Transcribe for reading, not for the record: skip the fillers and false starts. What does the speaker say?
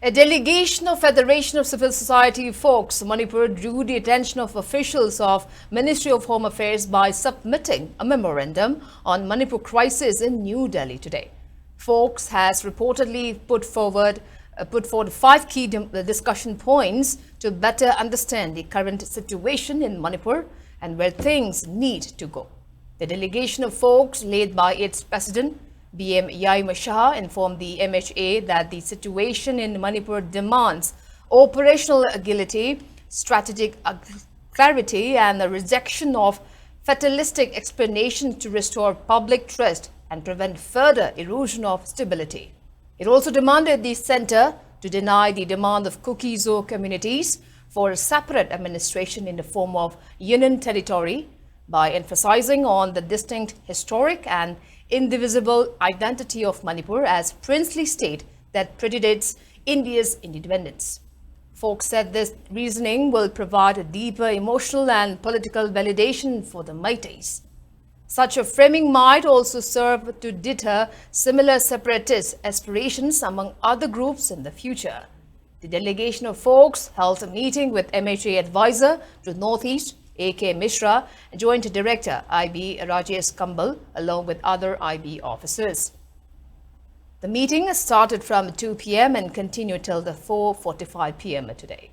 A delegation of Federation of Civil Society Focs Manipur drew the attention of officials of Ministry of Home Affairs by submitting a memorandum on Manipur crisis in New Delhi today. Focs has reportedly put forward 5 key discussion points to better understand the current situation in Manipur and where things need to go. The delegation of Focs, led by its president, BM Yaim Shah, informed the MHA that the situation in Manipur demands operational agility, strategic clarity, and the rejection of fatalistic explanations to restore public trust and prevent further erosion of stability. It also demanded the centre to deny the demand of Kuki-Zo communities for a separate administration in the form of union territory by emphasizing on the distinct historic and indivisible identity of Manipur as princely state that predates India's independence. Focs said this reasoning will provide a deeper emotional and political validation for the Meiteis. Such a framing might also serve to deter similar separatist aspirations among other groups in the future. The delegation of Focs held a meeting with MHA advisor to Northeast, A.K. Mishra, Joint Director IB Rajesh Kambal, along with other IB officers. The meeting started from 2 p.m. and continued till the 4:45 p.m. today.